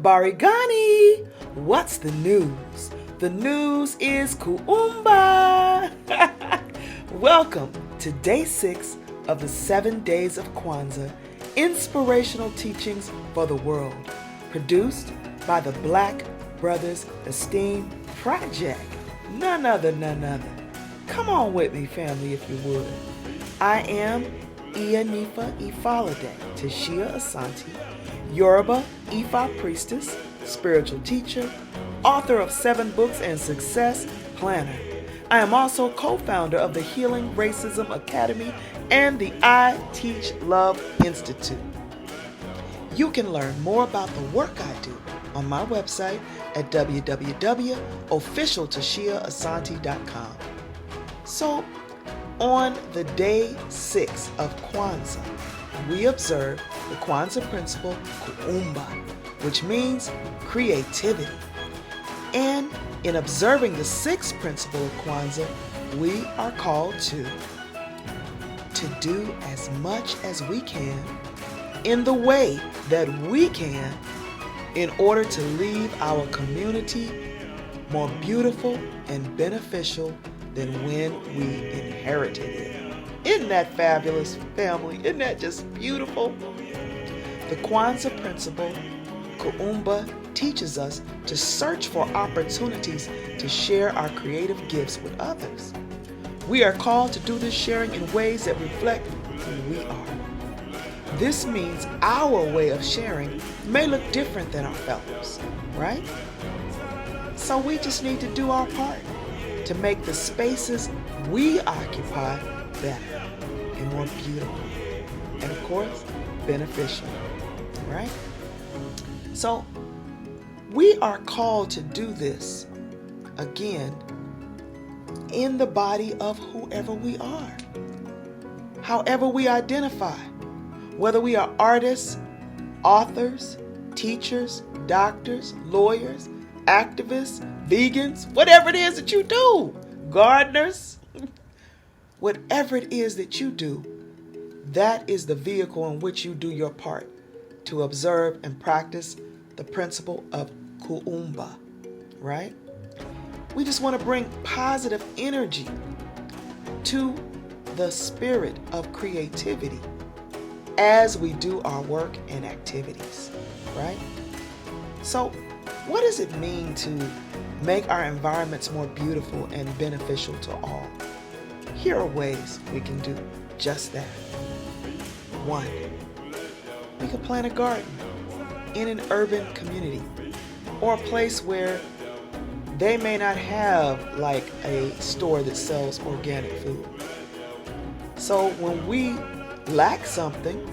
Habari gani? What's the news? The news is Kuumba. Welcome to day 6 of the 7 days of Kwanzaa, inspirational teachings for the world, produced by the Black Brothers Esteem project. None other. Come on with me, family, if you would. I am Iyanifa Ifalade TaShia Asanti, Yoruba Ifa priestess, spiritual teacher, author of 7 books and success planner. I am also co-founder of the Healing Racism Academy and the I Teach Love Institute. You can learn more about the work I do on my website at www.officialtashiaasanti.com. So, on the day 6 of Kwanzaa, we observe the Kwanzaa Principle Kuumba, which means creativity. And in observing the 6th principle of Kwanzaa, we are called to do as much as we can in the way that we can in order to leave our community more beautiful and beneficial than when we inherited it. Isn't that fabulous, family? Isn't that just beautiful? The Kwanzaa Principle Kuumba teaches us to search for opportunities to share our creative gifts with others. We are called to do this sharing in ways that reflect who we are. This means our way of sharing may look different than our fellows, right? So we just need to do our part to make the spaces we occupy better and more beautiful, and of course, beneficial, right? So we are called to do this, again, in the body of whoever we are, however we identify, whether we are artists, authors, teachers, doctors, lawyers, activists, vegans, whatever it is that you do, gardeners, whatever it is that you do, that is the vehicle in which you do your part to observe and practice the principle of Kuumba, right? We just want to bring positive energy to the spirit of creativity as we do our work and activities, right? So, what does it mean to make our environments more beautiful and beneficial to all? Here are ways we can do just that. 1, we can plant a garden in an urban community or a place where they may not have like a store that sells organic food. So when we lack something,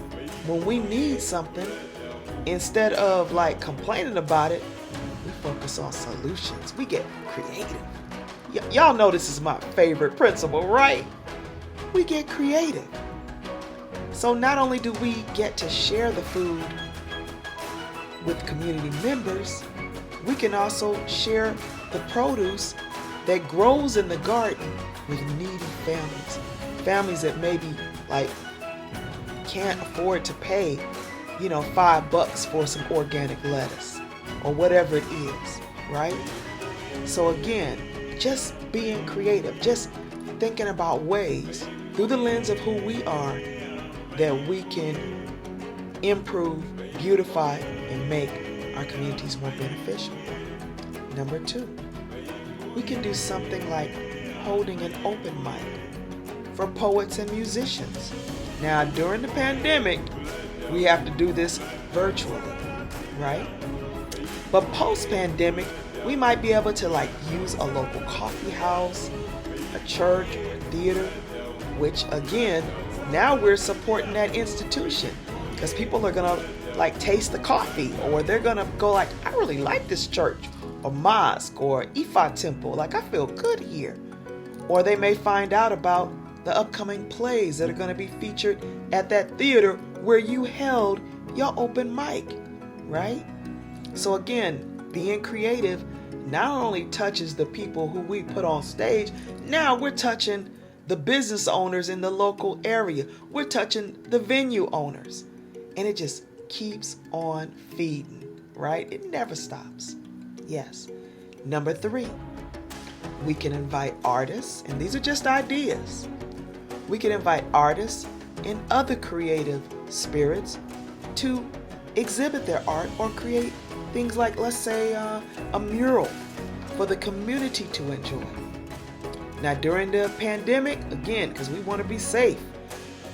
when we need something, instead of like complaining about it, we focus on solutions. We get creative. Y'all know this is my favorite principle, right? We get creative. So not only do we get to share the food with community members, we can also share the produce that grows in the garden with needy families. Families that maybe like can't afford to pay, $5 for some organic lettuce or whatever it is, right? So again, just being creative, just thinking about ways through the lens of who we are that we can improve, beautify, and make our communities more beneficial. Number 2, we can do something like holding an open mic for poets and musicians. Now, during the pandemic, we have to do this virtually, right? But post-pandemic, we might be able to use a local coffee house, a church, or a theater, which again, now we're supporting that institution because people are gonna taste the coffee, or they're gonna go I really like this church or mosque or Ifa temple, I feel good here. Or they may find out about the upcoming plays that are gonna be featured at that theater where you held your open mic, right? So again, being creative not only touches the people who we put on stage, now we're touching the business owners in the local area. We're touching the venue owners. And it just keeps on feeding, right? It never stops. Yes. Number 3, we can invite artists, and these are just ideas. We can invite artists and other creative spirits to exhibit their art or create things like, let's say, a mural for the community to enjoy. Now, during the pandemic, again, because we want to be safe,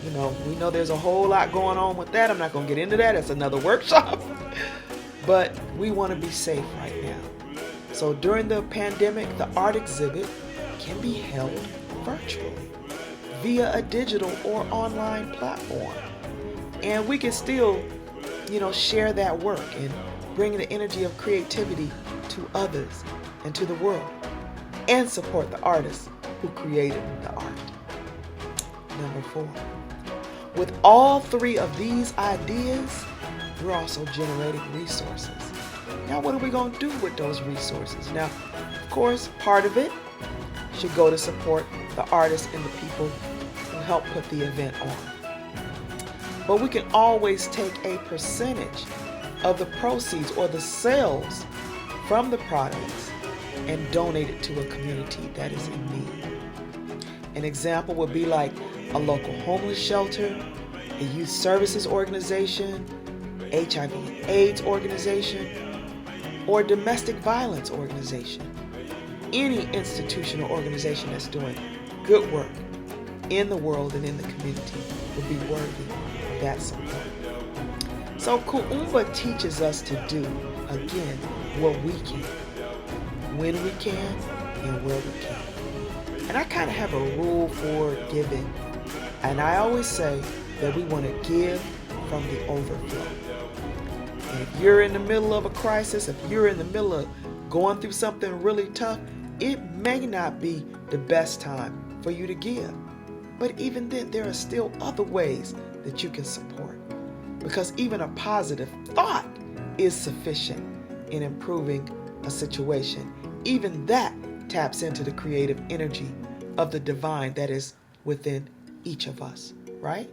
we know there's a whole lot going on with that. I'm not going to get into that. It's another workshop. But we want to be safe right now. So during the pandemic, the art exhibit can be held virtually via a digital or online platform. And we can still, share that work and bring the energy of creativity to others and to the world and support the artists who created the art. Number 4, with all 3 of these ideas, we're also generating resources. Now, what are we going to do with those resources? Now, of course, part of it should go to support the artists and the people who help put the event on. But we can always take a percentage of the proceeds or the sales from the products and donate it to a community that is in need. An example would be like a local homeless shelter, a youth services organization, HIV/AIDS organization, or domestic violence organization. Any institutional organization that's doing good work in the world and in the community would be worthy of that support. So Kuumba teaches us to do, again, what we can, when we can, and where we can. And I kind of have a rule for giving. And I always say that we want to give from the overflow. And if you're in the middle of a crisis, if you're in the middle of going through something really tough, it may not be the best time for you to give. But even then, there are still other ways that you can support. Because even a positive thought is sufficient in improving a situation. Even that taps into the creative energy of the divine that is within each of us, right?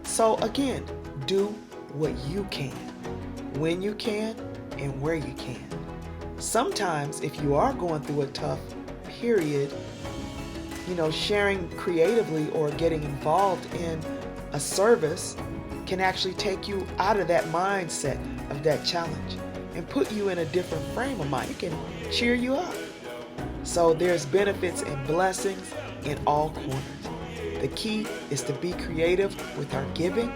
So again, do what you can, when you can, and where you can. Sometimes if you are going through a tough period, sharing creatively or getting involved in a service can actually take you out of that mindset of that challenge and put you in a different frame of mind. It can cheer you up. So there's benefits and blessings in all corners. The key is to be creative with our giving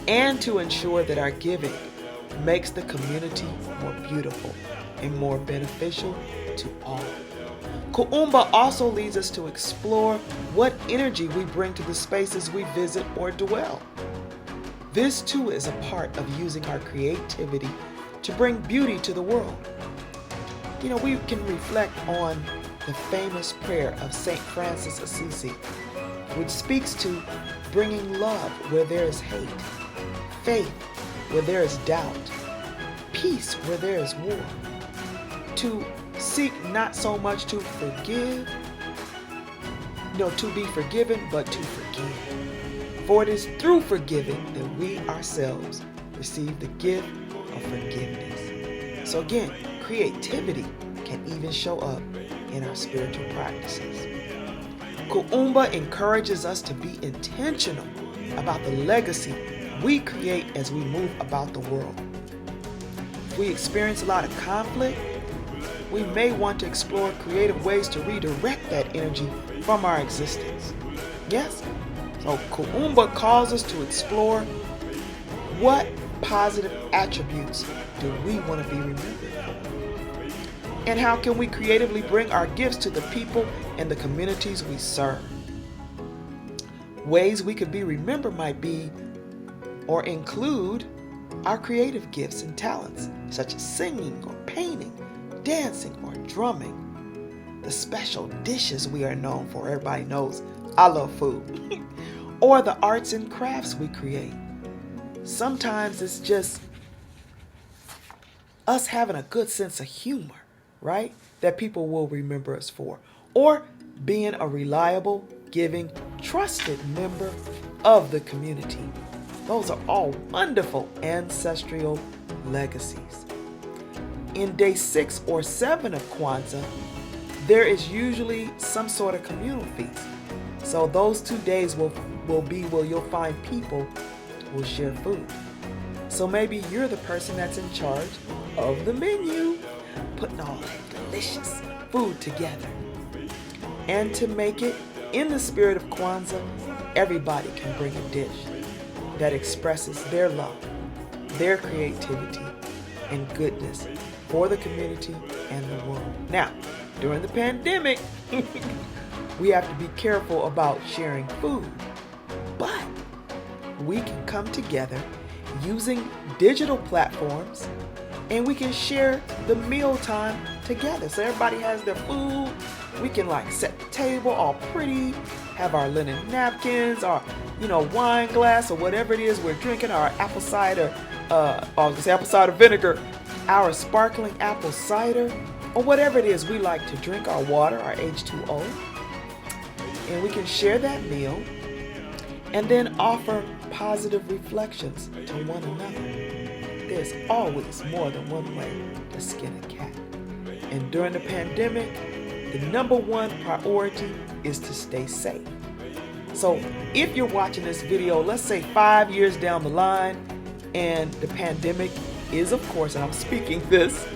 and to ensure that our giving makes the community more beautiful and more beneficial to all. Kuumba also leads us to explore what energy we bring to the spaces we visit or dwell. This too is a part of using our creativity to bring beauty to the world. We can reflect on the famous prayer of St. Francis Assisi, which speaks to bringing love where there is hate, faith where there is doubt, peace where there is war, to seek not so much to forgive, to be forgiven, but to forgive. For it is through forgiving that we ourselves receive the gift of forgiveness. So again, creativity can even show up in our spiritual practices. Kuumba encourages us to be intentional about the legacy we create as we move about the world. If we experience a lot of conflict, we may want to explore creative ways to redirect that energy from our existence. Yes? So Kuumba calls us to explore what positive attributes do we want to be remembered for? And how can we creatively bring our gifts to the people and the communities we serve? Ways we could be remembered might be or include our creative gifts and talents, such as singing or painting, dancing or drumming. The special dishes we are known for, everybody knows I love food. Or the arts and crafts we create. Sometimes it's just us having a good sense of humor, right? That people will remember us for. Or being a reliable, giving, trusted member of the community. Those are all wonderful ancestral legacies. In day 6 or 7 of Kwanzaa, there is usually some sort of communal feast. So those 2 days will be where you'll find people who will share food. So maybe you're the person that's in charge of the menu, putting all that delicious food together. And to make it in the spirit of Kwanzaa, everybody can bring a dish that expresses their love, their creativity, and goodness for the community and the world. Now, during the pandemic, we have to be careful about sharing food, but we can come together using digital platforms and we can share the mealtime together. So everybody has their food. We can set the table all pretty, have our linen napkins, our wine glass or whatever it is we're drinking, our apple cider, apple cider vinegar, our sparkling apple cider, or whatever it is we like to drink, our water, our H2O. And we can share that meal and then offer positive reflections to one another. There's always more than one way to skin a cat. And during the pandemic, the number one priority is to stay safe. So if you're watching this video, let's say 5 years down the line, and the pandemic is, of course, and I'm speaking this,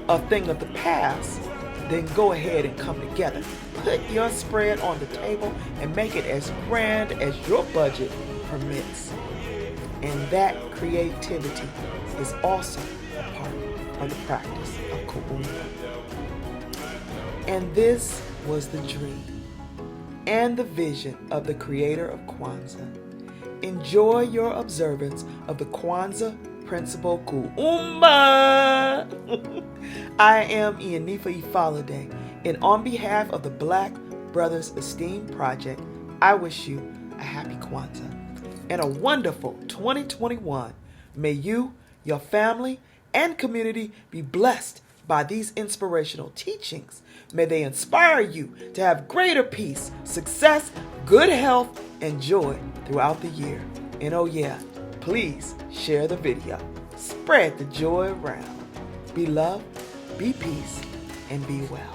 a thing of the past, then go ahead and come together. Put your spread on the table and make it as grand as your budget permits. And that creativity is also a part of the practice of Kuumba. And this was the dream and the vision of the creator of Kwanzaa. Enjoy your observance of the Kwanzaa Principle Kuumba. I am Iyanifa Ifalade, and on behalf of the Black Brothers Esteem Project, I wish you a happy Kwanzaa and a wonderful 2021. May you, your family, and community be blessed by these inspirational teachings. May they inspire you to have greater peace, success, good health, and joy throughout the year. And oh yeah, please share the video. Spread the joy around. Be love, be peace, and be well.